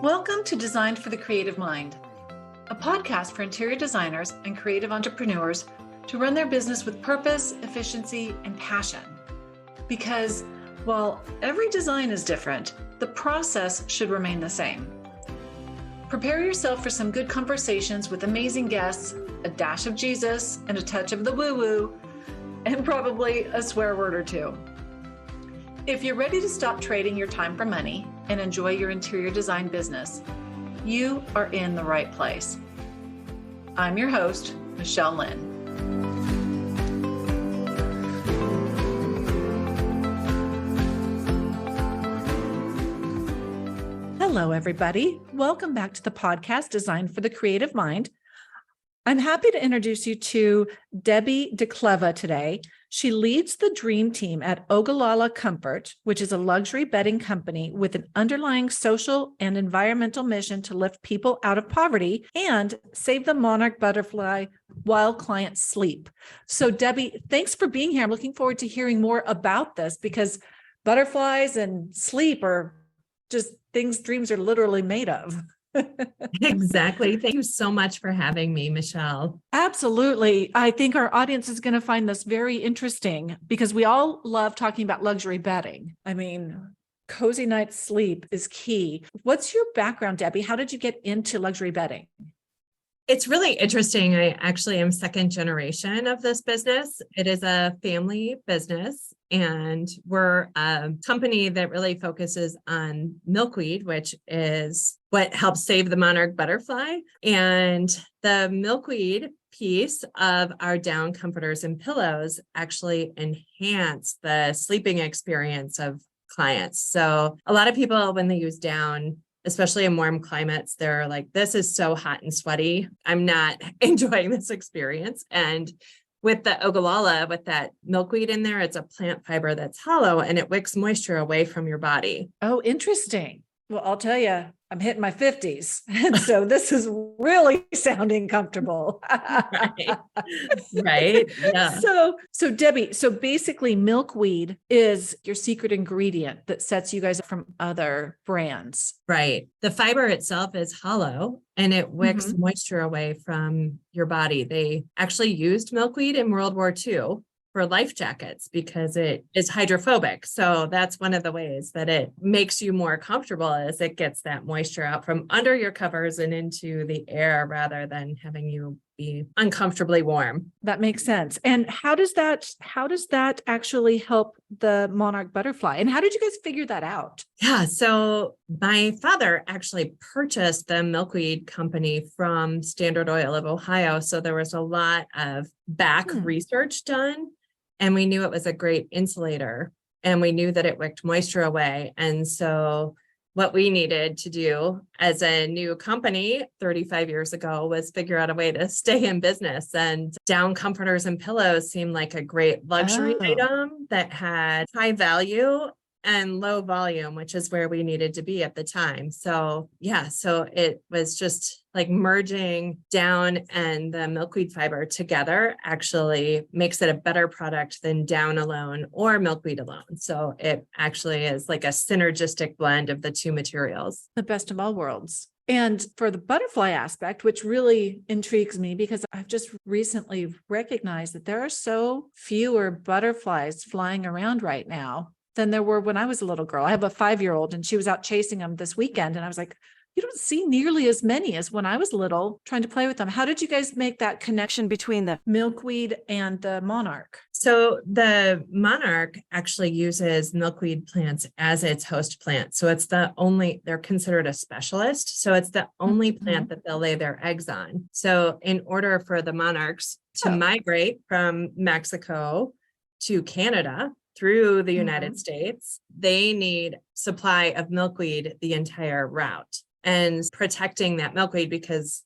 Welcome to Designed for the Creative Mind, a podcast for interior designers and creative entrepreneurs to run their business with purpose, efficiency, and passion. Because while every design is different, the process should remain the same. Prepare yourself for some good conversations with amazing guests, a dash of Jesus, and a touch of the woo-woo, and probably a swear word or two. If you're ready to stop trading your time for money and enjoy your interior design business, you are in the right place. I'm your host, Michelle Lynn. Hello, everybody. Welcome back to the podcast Designed for the Creative Mind. I'm happy to introduce you to Debbie DeCleva today. She leads the dream team at Ogallala Comfort, which is a luxury bedding company with an underlying social and environmental mission to lift people out of poverty and save the monarch butterfly while clients sleep. So Debbie, thanks for being here. I'm looking forward to hearing more about this because butterflies and sleep are just things dreams are literally made of. Exactly. Thank you so much for having me, Michelle. Absolutely. I think our audience is going to find this very interesting because we all love talking about luxury bedding. I mean, cozy night's sleep is key. What's your background, Debbie? How did you get into luxury bedding? It's really interesting. I actually am second generation of this business. It is a family business, and we're a company that really focuses on milkweed, which is what helps save the monarch butterfly. And the milkweed piece of our down comforters and pillows actually enhance the sleeping experience of clients. So a lot of people, when they use down, especially in warm climates, they're like, this is so hot and sweaty. I'm not enjoying this experience. And with the Ogallala, with that milkweed in there, it's a plant fiber that's hollow and it wicks moisture away from your body. Oh, interesting. Well, I'll tell you, I'm hitting my 50s. And so this is really sounding comfortable. Right. Yeah. So Debbie, so basically milkweed is your secret ingredient that sets you guys up from other brands. Right. The fiber itself is hollow and it wicks moisture away from your body. They actually used milkweed in World War II for life jackets because it is hydrophobic. So that's one of the ways that it makes you more comfortable is it gets that moisture out from under your covers and into the air rather than having you be uncomfortably warm. That makes sense. And how does that actually help the monarch butterfly? And how did you guys figure that out? Yeah. So my father actually purchased the milkweed company from Standard Oil of Ohio. So there was a lot of back research done. And we knew it was a great insulator and we knew that it wicked moisture away. And so what we needed to do as a new company 35 years ago was figure out a way to stay in business. And down comforters and pillows seemed like a great luxury item that had high value and low volume, which is where we needed to be at the time. So yeah, so it was just like merging down and the milkweed fiber together actually makes it a better product than down alone or milkweed alone. So it actually is like a synergistic blend of the two materials. The best of all worlds. And for the butterfly aspect, which really intrigues me because I've just recently recognized that there are so fewer butterflies flying around right now than there were when I was a little girl. I have a 5-year-old and she was out chasing them this weekend. And I was like, you don't see nearly as many as when I was little trying to play with them. How did you guys make that connection between the milkweed and the monarch? So the monarch actually uses milkweed plants as its host plant. So it's they're considered a specialist. So it's the only plant that they'll lay their eggs on. So in order for the monarchs to migrate from Mexico to Canada, through the United States, they need supply of milkweed the entire route and protecting that milkweed because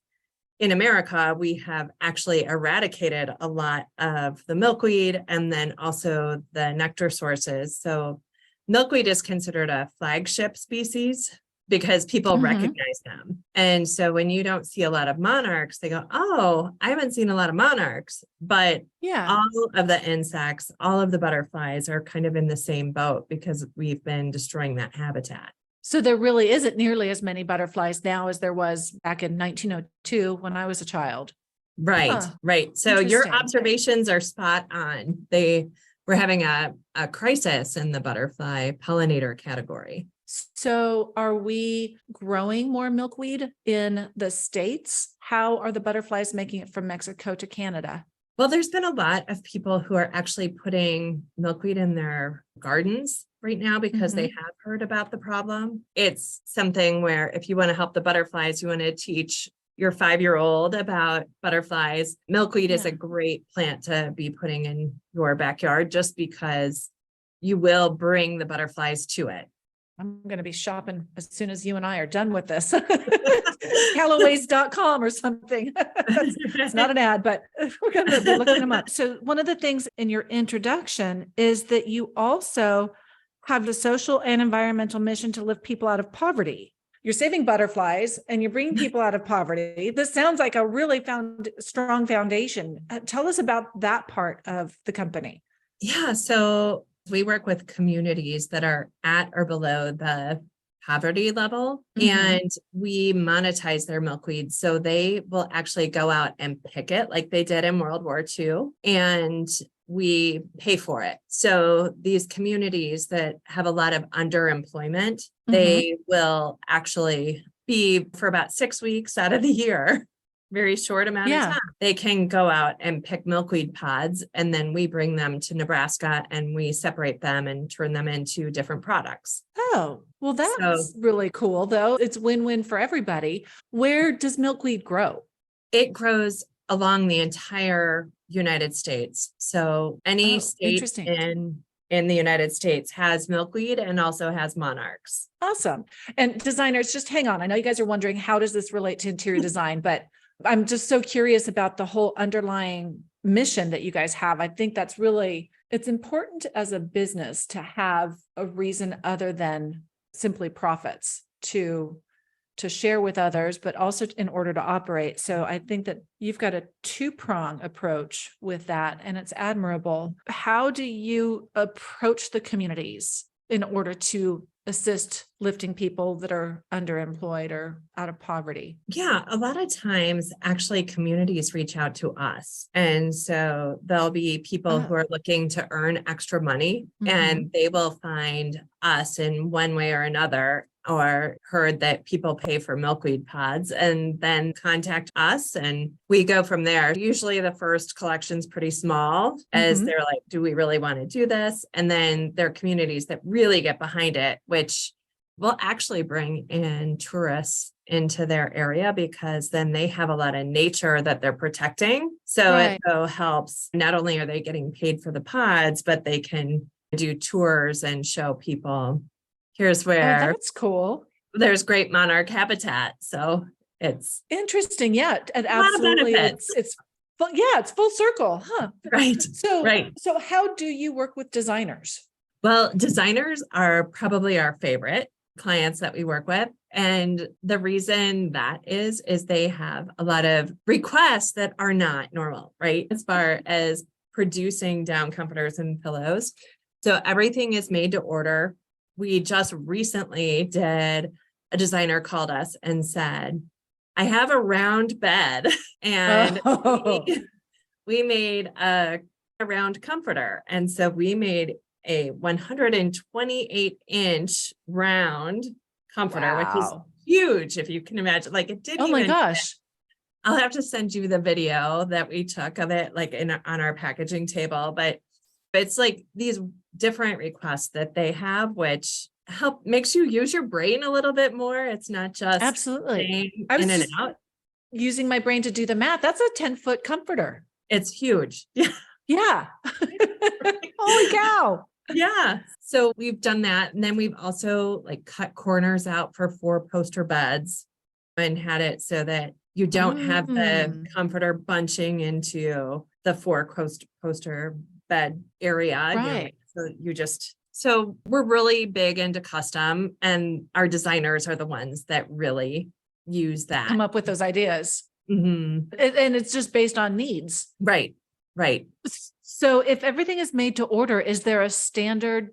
in America, we have actually eradicated a lot of the milkweed and then also the nectar sources. So milkweed is considered a flagship species because people recognize them. And so when you don't see a lot of monarchs, they go, oh, I haven't seen a lot of monarchs, but all of the insects, all of the butterflies are kind of in the same boat because we've been destroying that habitat. So there really isn't nearly as many butterflies now as there was back in 1902 when I was a child. Right, Huh. right. So your Interesting. observations are spot on. We're having a crisis in the butterfly pollinator category. So are we growing more milkweed in the States? How are the butterflies making it from Mexico to Canada? Well, there's been a lot of people who are actually putting milkweed in their gardens right now because they have heard about the problem. It's something where if you want to help the butterflies, you want to teach your 5-year-old about butterflies. Milkweed is a great plant to be putting in your backyard just because you will bring the butterflies to it. I'm going to be shopping as soon as you and I are done with this. Callaways.com or something. It's not an ad, but we're going to be looking them up. So one of the things in your introduction is that you also have the social and environmental mission to lift people out of poverty. You're saving butterflies and you're bringing people out of poverty. This sounds like a really strong foundation. Tell us about that part of the company. Yeah. So we work with communities that are at or below the poverty level, and we monetize their milkweed. So they will actually go out and pick it like they did in World War II, and we pay for it. So these communities that have a lot of underemployment, they will actually be for about 6 weeks out of the year, very short amount of time. They can go out and pick milkweed pods, and then we bring them to Nebraska and we separate them and turn them into different products. Oh, well, that's really cool, though. It's win-win for everybody. Where does milkweed grow? It grows along the entire United States. So any state in the United States has milkweed and also has monarchs. Awesome. And designers, just hang on. I know you guys are wondering, how does this relate to interior design? But I'm just so curious about the whole underlying mission that you guys have. I think that's really, it's important as a business to have a reason other than simply profits to share with others, but also in order to operate. So I think that you've got a two-prong approach with that, and it's admirable. How do you approach the communities in order to assist lifting people that are underemployed or out of poverty? Yeah, a lot of times actually communities reach out to us. And so there'll be people who are looking to earn extra money and they will find us in one way or another, or heard that people pay for milkweed pods and then contact us and we go from there. Usually the first collection's pretty small as they're like, do we really want to do this? And then there are communities that really get behind it, which will actually bring in tourists into their area because then they have a lot of nature that they're protecting. So it helps. Not only are they getting paid for the pods, but they can do tours and show people, here's where that's cool. There's great monarch habitat. So it's interesting. Yeah. And absolutely. It's full circle. Huh. Right. So how do you work with designers? Well, designers are probably our favorite clients that we work with. And the reason that is they have a lot of requests that are not normal, right? As far as producing down comforters and pillows. So everything is made to order. We just recently did, a designer called us and said, I have a round bed and we made a round comforter. And so we made a 128-inch round comforter, which is huge, if you can imagine. Like it didn't. Oh my gosh! I'll have to send you the video that we took of it, like on our packaging table. But it's like these different requests that they have, which makes you use your brain a little bit more. It's not just absolutely in and out. Using my brain to do the math. That's a 10-foot comforter. It's huge. Yeah. Holy cow. Yeah. So we've done that. And then we've also like cut corners out for 4 poster beds and had it so that you don't have the comforter bunching into the 4 poster bed area. Right. So we're really big into custom, and our designers are the ones that really use that. Come up with those ideas. And it's just based on needs. Right. So if everything is made to order, is there a standard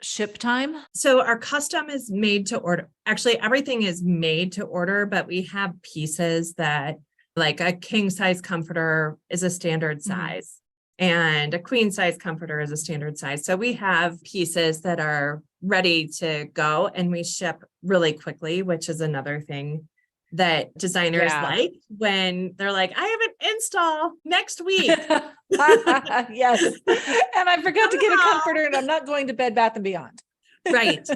ship time? So our custom is made to order. Actually, everything is made to order, but we have pieces that, like a king size comforter is a standard size and a queen size comforter is a standard size. So we have pieces that are ready to go and we ship really quickly, which is another thing that designers like when they're like, I have an install next week. Yes. And I forgot to get a comforter and I'm not going to Bed Bath & Beyond. Right.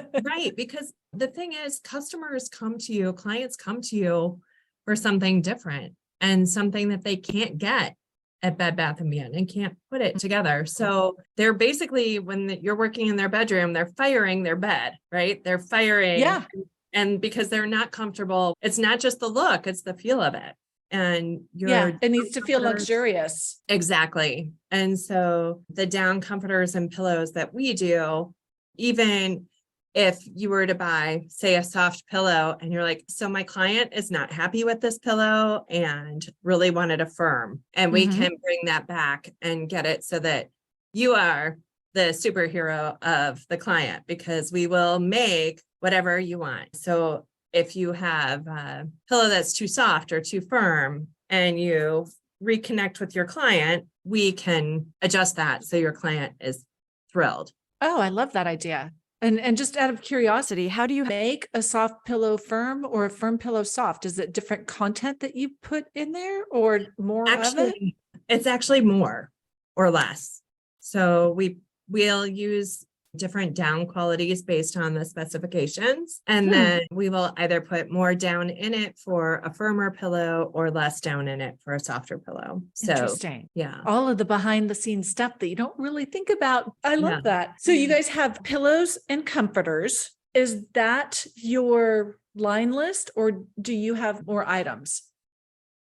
Because the thing is, customers come to you, clients come to you for something different and something that they can't get at Bed Bath & Beyond and can't put it together. So they're basically, when you're working in their bedroom, they're firing their bed, right? They're firing. Yeah. And because they're not comfortable, it's not just the look, it's the feel of it. And it needs to feel luxurious. Exactly. And so the down comforters and pillows that we do, even if you were to buy, say, a soft pillow and you're like, so my client is not happy with this pillow and really wanted a firm, and we can bring that back and get it so that you are the superhero of the client, because we will make whatever you want. So if you have a pillow that's too soft or too firm and you reconnect with your client, we can adjust that so your client is thrilled. Oh, I love that idea. And just out of curiosity, how do you make a soft pillow firm or a firm pillow soft? Is it different content that you put in there or more of it? It's actually more or less. So we'll use different down qualities based on the specifications. And then we will either put more down in it for a firmer pillow or less down in it for a softer pillow. Interesting. Yeah. All of the behind the scenes stuff that you don't really think about. I love that. So you guys have pillows and comforters. Is that your line list or do you have more items?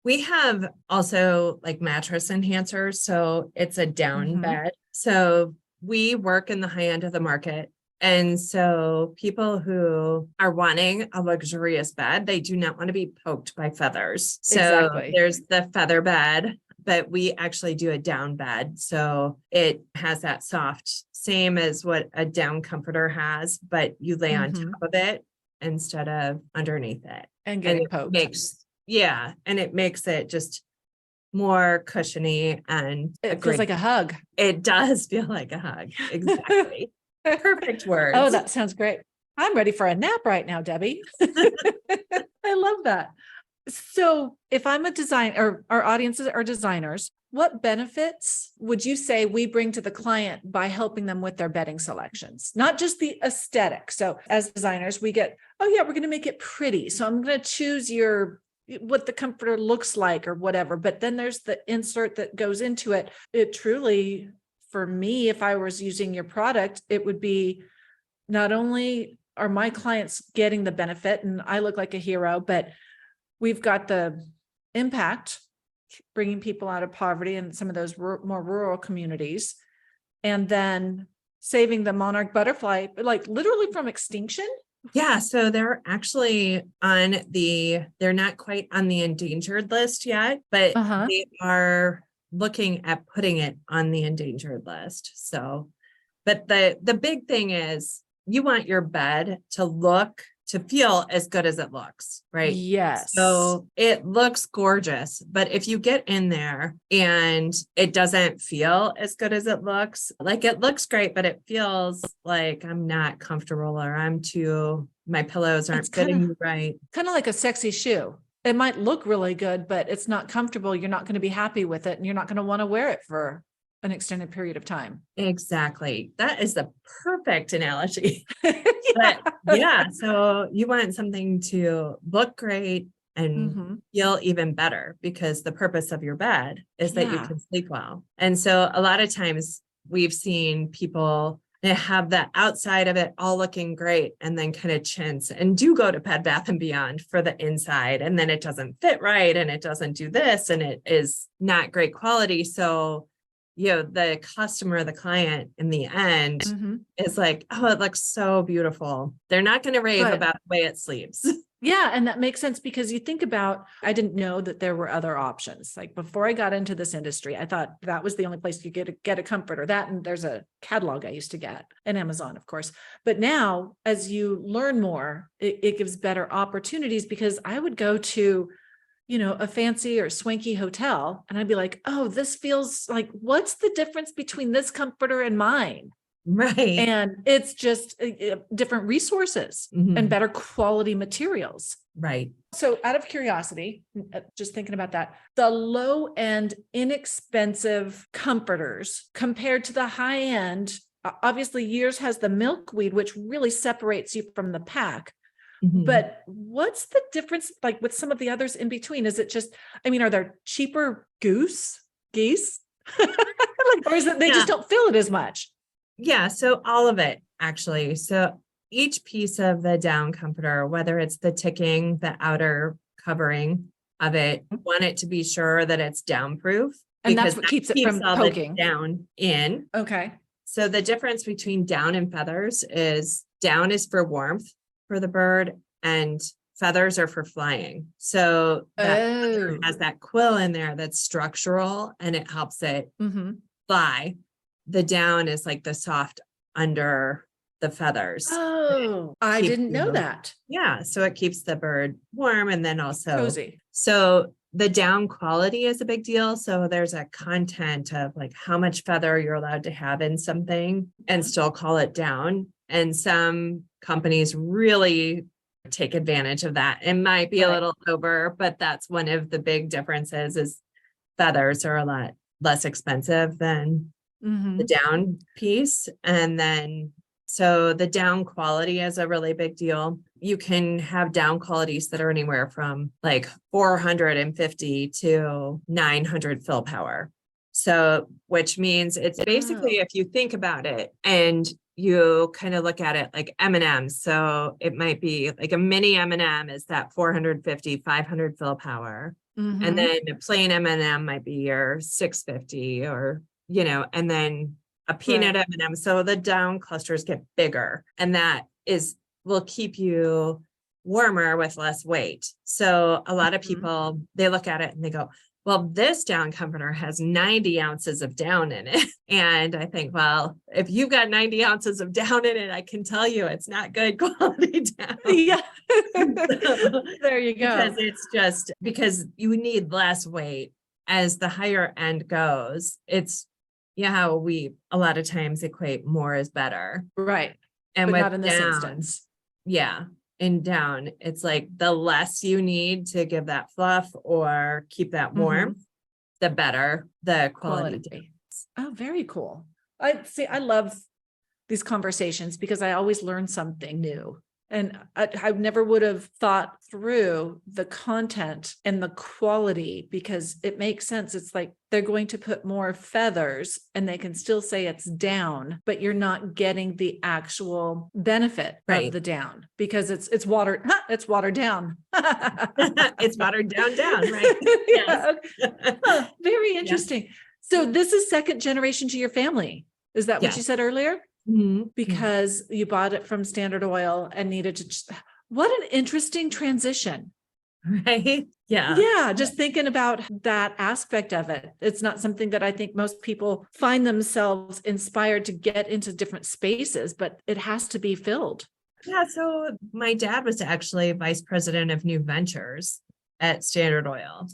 We have also like mattress enhancers. So it's a down bed. So we work in the high end of the market. And so people who are wanting a luxurious bed, they do not want to be poked by feathers. So there's the feather bed, but we actually do a down bed. So it has that soft, same as what a down comforter has, but you lay on top of it instead of underneath it. And getting poked. And it makes it just more cushiony, and it feels like a hug. It does feel like a hug. Exactly. Perfect words. Oh, that sounds great. I'm ready for a nap right now, Debbie. I love that. So if I'm a designer, or our audiences are designers, what benefits would you say we bring to the client by helping them with their bedding selections? Not just the aesthetic. So as designers, we get, we're going to make it pretty. So I'm going to choose what the comforter looks like or whatever. But then there's the insert that goes into it. It truly, for me, if I was using your product, it would be not only are my clients getting the benefit and I look like a hero, but we've got the impact, bringing people out of poverty in some of those more rural communities, and then saving the monarch butterfly, like literally from extinction. Yeah, so they're actually they're not quite on the endangered list yet, but they are looking at putting it on the endangered list. So, but the big thing is you want your bed to feel as good as it looks, right? Yes. So it looks gorgeous, but if you get in there and it doesn't feel as good as it looks great, but it feels like I'm not comfortable or my pillows aren't fitting me right. Kind of like a sexy shoe. It might look really good, but it's not comfortable. You're not going to be happy with it and you're not going to want to wear it for an extended period of time. Exactly. That is the perfect analogy. But so you want something to look great and feel even better, because the purpose of your bed is that you can sleep well. And so a lot of times we've seen people that have the outside of it all looking great and then kind of chintz and do go to Bed Bath & Beyond for the inside, and then it doesn't fit right and it doesn't do this and it is not great quality. So the customer, the client in the end is like, oh, it looks so beautiful. They're not going to rave about the way it sleeps. Yeah. And that makes sense because you think about, I didn't know that there were other options. Like before I got into this industry, I thought that was the only place you get a comforter. That, and there's a catalog I used to get, and Amazon, of course. But now as you learn more, it gives better opportunities, because I would go to, a fancy or swanky hotel and I'd be like, oh, this feels like, what's the difference between this comforter and mine? Right. And it's just different resources and better quality materials. Right. So out of curiosity, just thinking about that, the low end, inexpensive comforters compared to the high end, obviously yours has the milkweed, which really separates you from the pack. But what's the difference like with some of the others in between? Is it just, are there cheaper geese? Or is it they just don't feel it as much? Yeah. So all of it, actually. So each piece of the down comforter, whether it's the ticking, the outer covering of it, want it to be sure that it's downproof. And that's what keeps it from poking down in. Okay. So the difference between down and feathers is down is for warmth for the bird and feathers are for flying. So that has that quill in there that's structural and it helps it fly. The down is like the soft under the feathers. Oh, I didn't know that. Yeah. So it keeps the bird warm and then also cozy. So the down quality is a big deal. So there's a content of like how much feather you're allowed to have in something and still call it down. And some companies really take advantage of that. It might be a little over, but that's one of the big differences is feathers are a lot less expensive than the down piece. And then, so the down quality is a really big deal. You can have down qualities that are anywhere from like 450 to 900 fill power. So, which means it's basically, if you think about it and you kind of look at it like M&Ms. So it might be like a mini M&M is that 450, 500 fill power. And then a plain M&M might be your 650 or, and then a peanut M&M. So the down clusters get bigger and that will keep you warmer with less weight. So a lot of people, they look at it and they go, well, this down comforter has 90 ounces of down in it. And I think, well, if you've got 90 ounces of down in it, I can tell you it's not good quality down. Yeah. There you go. Because it's just because you need less weight as the higher end goes. It's how we a lot of times equate more is better. Right. And but with not in this down, instance. Yeah. And down, it's like the less you need to give that fluff or keep that warm, the better the quality. Oh, very cool. I love these conversations because I always learn something new. And I never would have thought through the content and the quality because it makes sense. It's like they're going to put more feathers and they can still say it's down, but you're not getting the actual benefit of the down because it's watered down. It's watered down, right? Yes. Very interesting. So this is second generation to your family. Is that what you said earlier? Because you bought it from Standard Oil and needed to, what an interesting transition. Right. Yeah. Yeah. Just thinking about that aspect of it. It's not something that I think most people find themselves inspired to get into different spaces, but it has to be filled. Yeah. So my dad was actually vice president of new ventures at Standard Oil.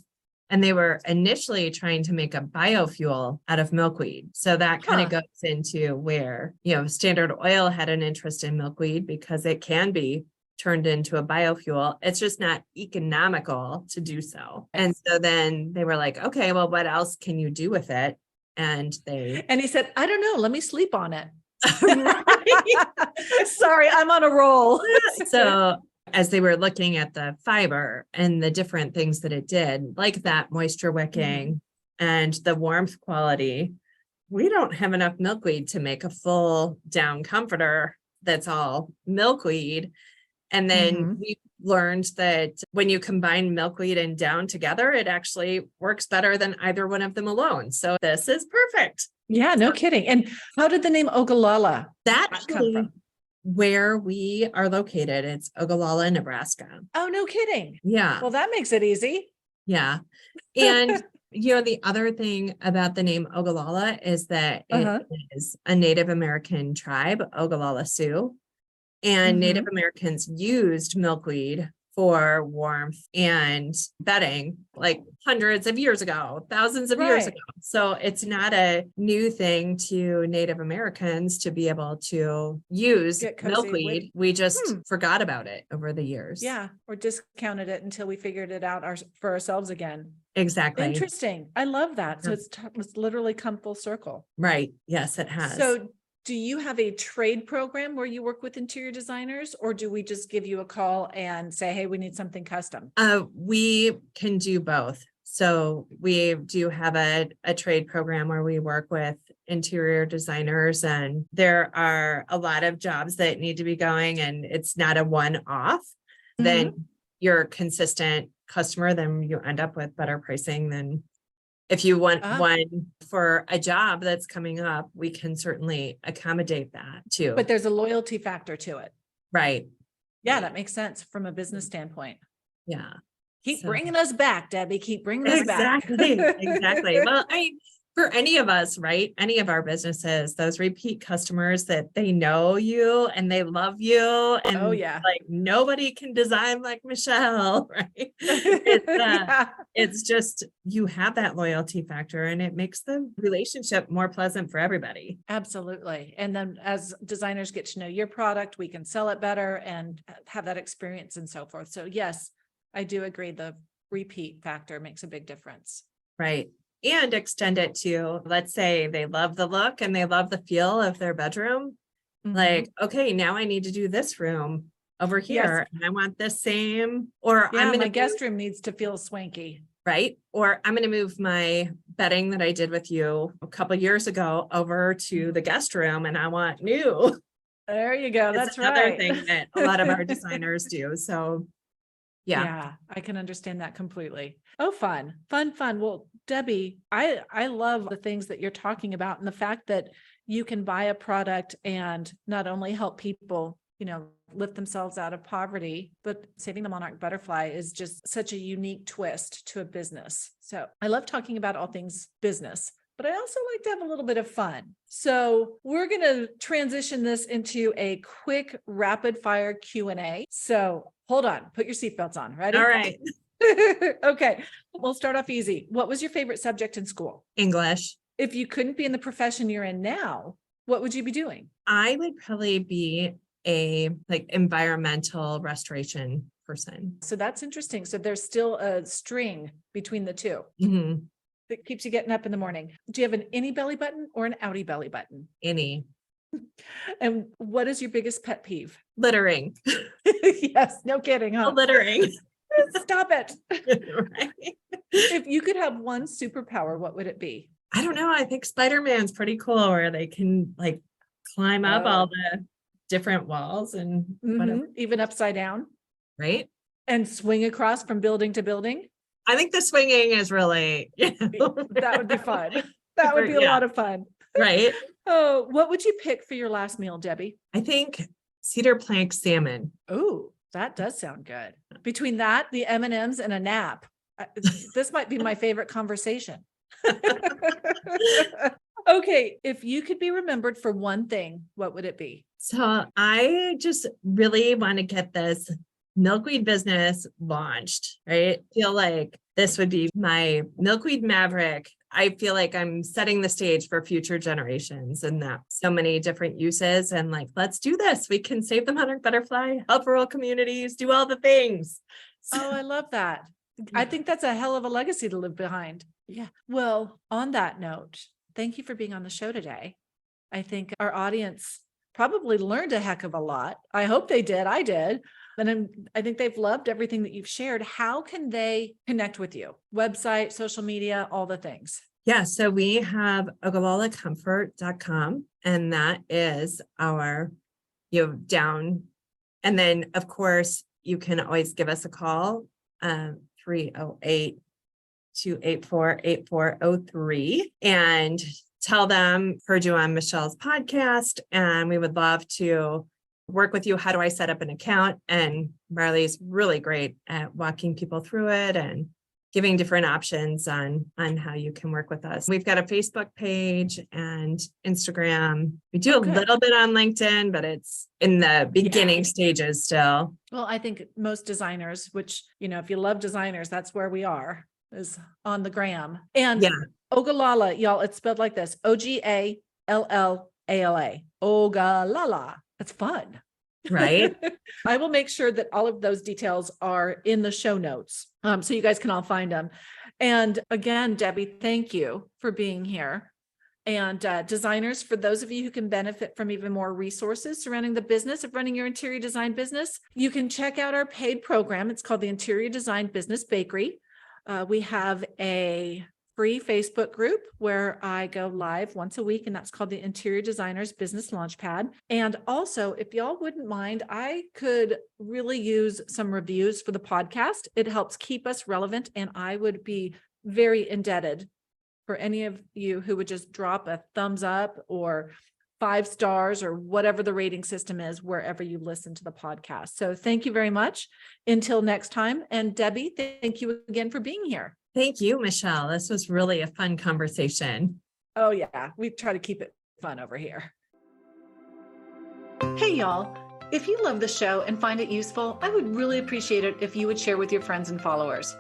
And they were initially trying to make a biofuel out of milkweed. So that kind of goes into where, Standard Oil had an interest in milkweed because it can be turned into a biofuel. It's just not economical to do so. And so then they were like, okay, well, what else can you do with it? And he said, I don't know, let me sleep on it. Sorry, I'm on a roll. So as they were looking at the fiber and the different things that it did, like that moisture wicking and the warmth quality, we don't have enough milkweed to make a full down comforter that's all milkweed. And then we learned that when you combine milkweed and down together, it actually works better than either one of them alone. So this is perfect. Yeah, no kidding. And how did the name Ogallala come from? where we are located. It's Ogallala, Nebraska. Oh, no kidding. Yeah. Well, that makes it easy. Yeah. And, the other thing about the name Ogallala is that it is a Native American tribe, Ogallala Sioux, and Native Americans used milkweed for warmth and bedding like hundreds of years ago, thousands of years ago. So it's not a new thing to Native Americans to be able to use milkweed. We just forgot about it over the years. Yeah, or discounted it until we figured it out for ourselves again. Exactly. Interesting. I love that. So it's literally come full circle. Right. Yes, it has. So do you have a trade program where you work with interior designers, or do we just give you a call and say, hey, we need something custom? We can do both. So we do have a trade program where we work with interior designers, and there are a lot of jobs that need to be going, and it's not a one-off. Then you're a consistent customer, then you end up with better pricing than if you want one for a job that's coming up. We can certainly accommodate that too. But there's a loyalty factor to it. Right. Yeah, that makes sense from a business standpoint. Yeah. Keep bringing us back, Debbie. Keep bringing us back. Exactly. Well, for any of us, right? Any of our businesses, those repeat customers that they know you and they love you, and like nobody can design like Michelle, right? It's just, you have that loyalty factor, and it makes the relationship more pleasant for everybody. Absolutely. And then as designers get to know your product, we can sell it better and have that experience and so forth. So yes, I do agree. The repeat factor makes a big difference. Right. And extend it to, let's say they love the look and they love the feel of their bedroom. Like, okay, now I need to do this room over here. And I want this same, or my guest room needs to feel swanky. Right. Or I'm going to move my bedding that I did with you a couple of years ago over to the guest room, and I want new. There you go. That's another right. thing that a lot of our designers do. So yeah, I can understand that completely. Oh, fun. Well, Debbie, I love the things that you're talking about, and the fact that you can buy a product and not only help people, lift themselves out of poverty, but saving the monarch butterfly is just such a unique twist to a business. So I love talking about all things business, but I also like to have a little bit of fun. So we're going to transition this into a quick rapid fire Q&A. So hold on, put your seatbelts on. Ready? All right. Okay. We'll start off easy. What was your favorite subject in school? English. If you couldn't be in the profession you're in now, what would you be doing? I would probably be a environmental restoration person. So that's interesting. So there's still a string between the two. That keeps you getting up in the morning. Do you have an innie belly button or an outie belly button? Innie. And what is your biggest pet peeve? Littering. Yes, no kidding, huh? Littering. Stop it. Right. If you could have one superpower, what would it be? I don't know. I think Spider-Man's pretty cool, where they can climb up all the different walls and whatever. Even upside down. Right. And swing across from building to building. I think the swinging is really, that would be fun. That would be a lot of fun. Right. Oh, what would you pick for your last meal, Debbie? I think cedar plank salmon. Oh, that does sound good. Between that, the M&Ms, and a nap, this might be my favorite conversation. Okay, if you could be remembered for one thing, what would it be? So I just really want to get this milkweed business launched, right? I feel like this would be my milkweed maverick. I feel like I'm setting the stage for future generations, and that so many different uses, and let's do this. We can save the monarch butterfly, help rural communities, do all the things. Oh, I love that. I think that's a hell of a legacy to live behind. Yeah. Well, on that note, thank you for being on the show today. I think our audience probably learned a heck of a lot. I hope they did. I did. And I think they've loved everything that you've shared. How can they connect with you? Website, social media, all the things. Yeah. So we have OgallaLaComfort.com, and that is our, down. And then of course you can always give us a call, 308-284-8403, and tell them heard you on Michelle's podcast. And we would love to work with you. How do I set up an account? And Marley's really great at walking people through it and giving different options on how you can work with us. We've got a Facebook page and Instagram. We do a little bit on LinkedIn, but it's in the beginning stages still. Well, I think most designers, which, if you love designers, that's where we are, is on the gram. And Ogallala, y'all, it's spelled like this, Ogallala, Ogallala. It's fun. Right. I will make sure that all of those details are in the show notes, so you guys can all find them. And again, Debbie, thank you for being here. And designers, for those of you who can benefit from even more resources surrounding the business of running your interior design business, you can check out our paid program. It's called the Interior Design Business Bakery. We have a free Facebook group where I go live once a week, and that's called the Interior Designers Business Launchpad. And also, if y'all wouldn't mind, I could really use some reviews for the podcast. It helps keep us relevant, and I would be very indebted for any of you who would just drop a thumbs up or 5 stars or whatever the rating system is wherever you listen to the podcast. So thank you very much. Until next time. And Debbie, thank you again for being here. Thank you, Michelle. This was really a fun conversation. Oh yeah, we try to keep it fun over here. Hey y'all, if you love the show and find it useful, I would really appreciate it if you would share with your friends and followers.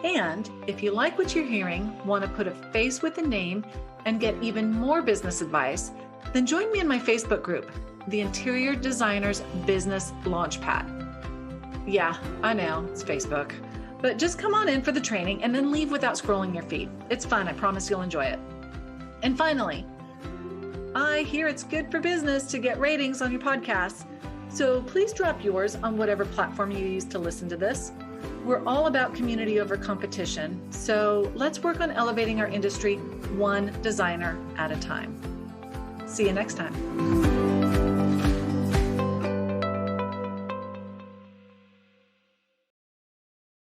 And if you like what you're hearing, want to put a face with a name and get even more business advice, then join me in my Facebook group, the Interior Designers Business Launchpad. Yeah, I know, it's Facebook. But just come on in for the training and then leave without scrolling your feed. It's fun. I promise you'll enjoy it. And finally, I hear it's good for business to get ratings on your podcasts. So please drop yours on whatever platform you use to listen to this. We're all about community over competition. So let's work on elevating our industry one designer at a time. See you next time.